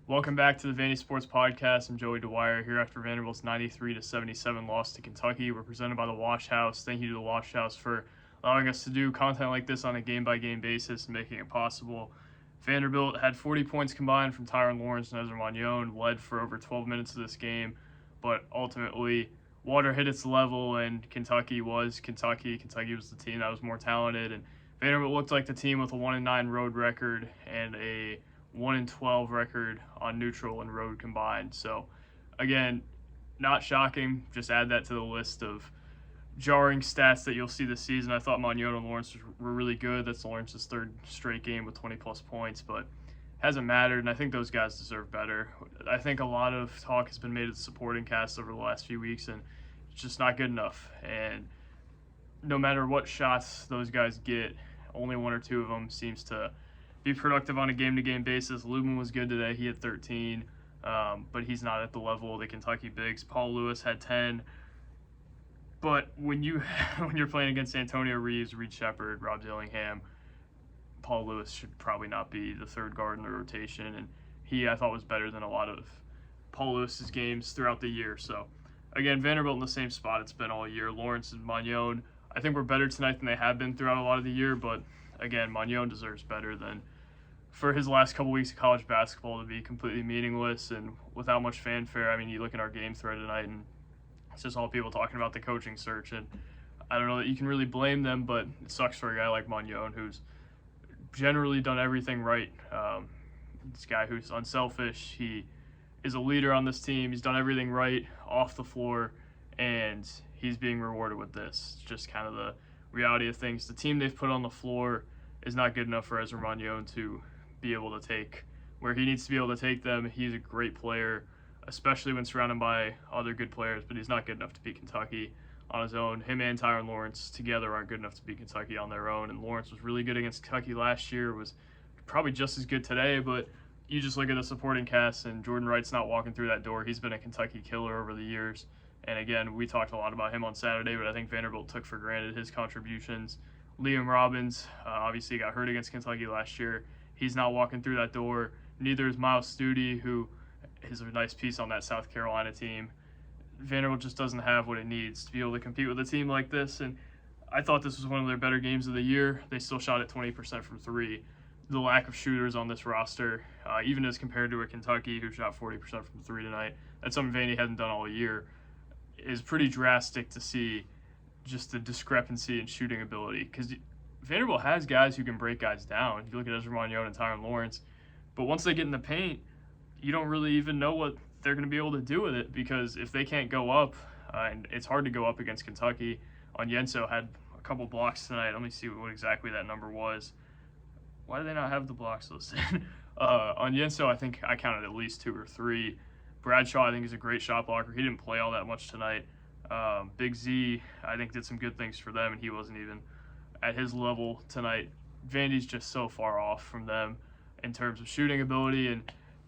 Welcome back to the Vandy Sports Podcast. I'm Joey Dwyer here after Vanderbilt's 93-77 loss to Kentucky. We're presented by the Wash House. Thank you to the Wash House for allowing us to do content like this on a game-by-game basis and making it possible. Vanderbilt had 40 points combined from Tyron Lawrence and Ezra Manjon, led for over 12 minutes of this game, but ultimately water hit its level and Kentucky was Kentucky. Kentucky was the team that was more talented, and Vanderbilt looked like the team with a 1-9 road record and a 1-12 record on neutral and road combined. So, again, not shocking. Just add that to the list of jarring stats that you'll see this season. I thought Manjon and Lawrence were really good. That's Lawrence's third straight game with 20-plus points, but hasn't mattered, and I think those guys deserve better. I think a lot of talk has been made of the supporting cast over the last few weeks, and it's just not good enough. And no matter what shots those guys get, only one or two of them seems to be productive on a game-to-game basis. Lubin was good today. He had 13, but he's not at the level of the Kentucky bigs. Paul Lewis had 10. But when you're playing against Antonio Reeves, Reed Shepard, Rob Dillingham, Paul Lewis should probably not be the third guard in the rotation. And I thought, was better than a lot of Paul Lewis's games throughout the year. So, again, Vanderbilt in the same spot it's been all year. Lawrence and Manjon, I think, were better tonight than they have been throughout a lot of the year. But, again, Manjon deserves better than for his last couple weeks of college basketball to be completely meaningless and without much fanfare. I mean, you look at our game thread tonight, and it's just all people talking about the coaching search. And I don't know that you can really blame them, but it sucks for a guy like Manjon, who's generally done everything right. This guy who's unselfish. He is a leader on this team. He's done everything right off the floor, and he's being rewarded with this. It's just kind of the reality of things. The team they've put on the floor is not good enough for Ezra Manjon to be able to take where he needs to be able to take them. He's a great player, especially when surrounded by other good players, but he's not good enough to beat Kentucky on his own. Him and Tyron Lawrence together aren't good enough to beat Kentucky on their own, and Lawrence was really good against Kentucky last year, was probably just as good today, but you just look at the supporting cast, and Jordan Wright's not walking through that door. He's been a Kentucky killer over the years, and again, we talked a lot about him on Saturday, but I think Vanderbilt took for granted his contributions. Liam Robbins obviously got hurt against Kentucky last year. He's not walking through that door. Neither is Miles Studi, who is a nice piece on that South Carolina team. Vanderbilt just doesn't have what it needs to be able to compete with a team like this, and I thought this was one of their better games of the year. They still shot at 20% from three. The lack of shooters on this roster, even as compared to a Kentucky who shot 40% from three tonight, that's something Vandy hasn't done all year, is pretty drastic to see just the discrepancy in shooting ability. Because Vanderbilt has guys who can break guys down. If you look at Ezra Manjon and Tyron Lawrence, but once they get in the paint, you don't really even know what they're going to be able to do with it, because if they can't go up, and it's hard to go up against Kentucky. Onyenso had a couple blocks tonight. Let me see what exactly that number was. Why do they not have the blocks listed? Onyenso, I think I counted at least 2 or 3. Bradshaw, I think, is a great shot blocker. He didn't play all that much tonight. Big Z, I think, did some good things for them, and he wasn't even at his level tonight. Vandy's just so far off from them in terms of shooting ability and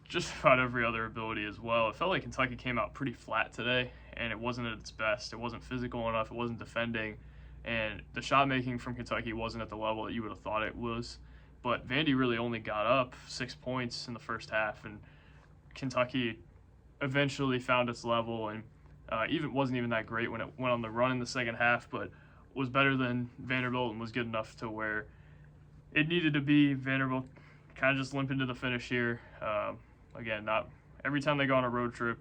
just about every other ability as well. It felt like Kentucky came out pretty flat today, and it wasn't at its best. It wasn't physical enough. It wasn't defending, and the shot making from Kentucky wasn't at the level that you would have thought it was. But Vandy really only got up 6 points in the first half, and Kentucky eventually found its level, and wasn't even that great when it went on the run in the second half, but was better than Vanderbilt and was good enough to where it needed to be. Vanderbilt kind of just limp into the finish here. Again, not every time they go on a road trip,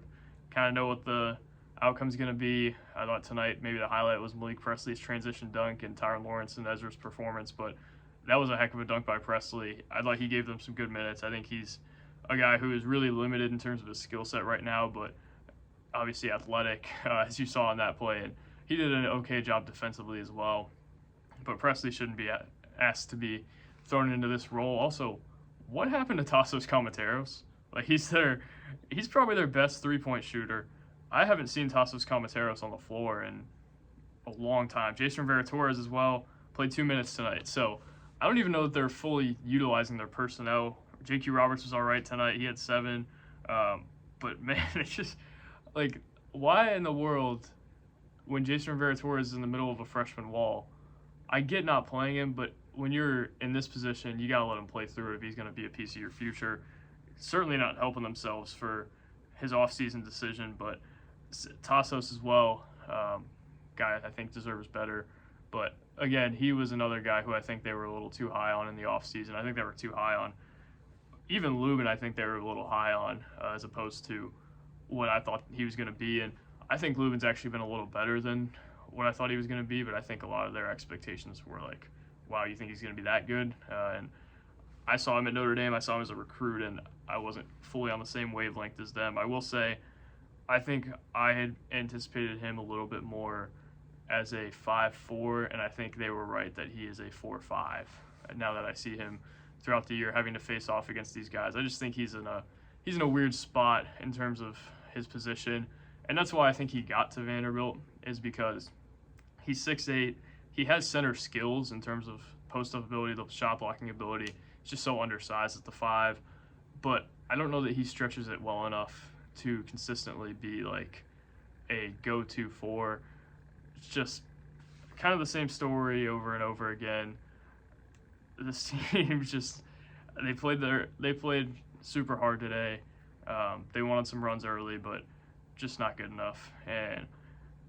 kind of know what the outcome's going to be. I thought tonight maybe the highlight was Malik Presley's transition dunk and Tyron Lawrence and Ezra's performance, but that was a heck of a dunk by Presley. I thought he gave them some good minutes. I think he's a guy who is really limited in terms of his skill set right now, but obviously athletic, as you saw on that play, and he did an okay job defensively as well. But Presley shouldn't be asked to be thrown into this role. Also, what happened to Tassos Comateros? Like, he's probably their best three-point shooter. I haven't seen Tassos Comateros on the floor in a long time. Jason Rivera-Torres as well played 2 minutes tonight. So I don't even know that they're fully utilizing their personnel. J.Q. Roberts was all right tonight. He had 7. But, man, it's just, like, why in the world, when Jason Rivera-Torres is in the middle of a freshman wall, I get not playing him, but when you're in this position, you got to let him play through it if he's going to be a piece of your future. certainly not helping themselves for his offseason decision, but Tassos as well, guy I think deserves better. But again, he was another guy who I think they were a little too high on in the offseason. I think they were too high on. Even Lubin, I think they were a little high on as opposed to what I thought he was going to be. And I think Lubin's actually been a little better than what I thought he was going to be, but I think a lot of their expectations were like, wow, you think he's going to be that good? And I saw him at Notre Dame. I saw him as a recruit, and I wasn't fully on the same wavelength as them. I will say, I think I had anticipated him a little bit more as a 5'4", and I think they were right that he is a 4'5". Now that I see him throughout the year having to face off against these guys, I just think he's in a weird spot in terms of his position, and that's why I think he got to Vanderbilt, is because he's 6'8". He has center skills in terms of post-up ability, the shot blocking ability. He's just so undersized at the 5, but I don't know that he stretches it well enough to consistently be like a go-to 4. It's just kind of the same story over and over again. This team just they played super hard today. They wanted some runs early, but just not good enough. And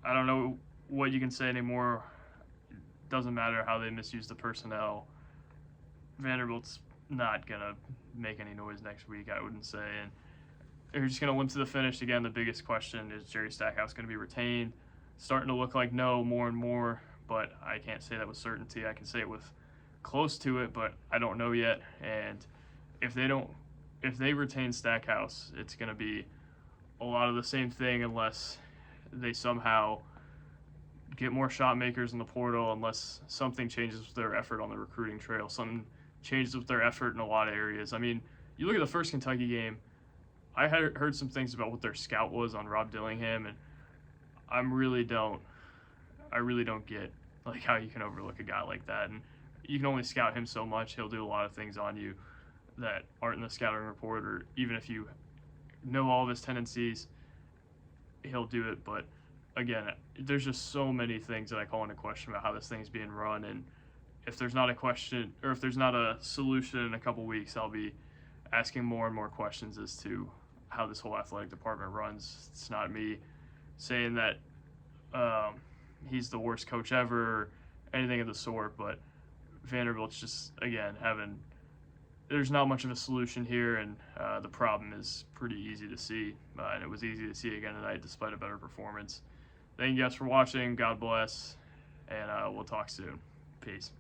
I don't know what you can say anymore. It doesn't matter how they misuse the personnel. Vanderbilt's not gonna make any noise next week, I wouldn't say. And they're just gonna limp to the finish. Again, the biggest question is Jerry Stackhouse gonna be retained? Starting to look like no more and more, but I can't say that with certainty. I can say it with close to it, but I don't know yet. And if they retain Stackhouse, it's going to be a lot of the same thing unless they somehow get more shot makers in the portal, unless something changes with their effort on the recruiting trail, something changes with their effort in a lot of areas. I mean, you look at the first Kentucky game, I had heard some things about what their scout was on Rob Dillingham, and I really don't get like how you can overlook a guy like that. And you can only scout him so much. He'll do a lot of things on you that aren't in the scouting report, or even if you know all of his tendencies, he'll do it. But again, there's just so many things that I call into question about how this thing's being run. And if there's not a question, or if there's not a solution in a couple weeks, I'll be asking more and more questions as to how this whole athletic department runs. It's not me saying that he's the worst coach ever or anything of the sort, but Vanderbilt's just, again, there's not much of a solution here, and the problem is pretty easy to see, and it was easy to see again tonight despite a better performance. Thank you guys for watching. God bless, and we'll talk soon. Peace.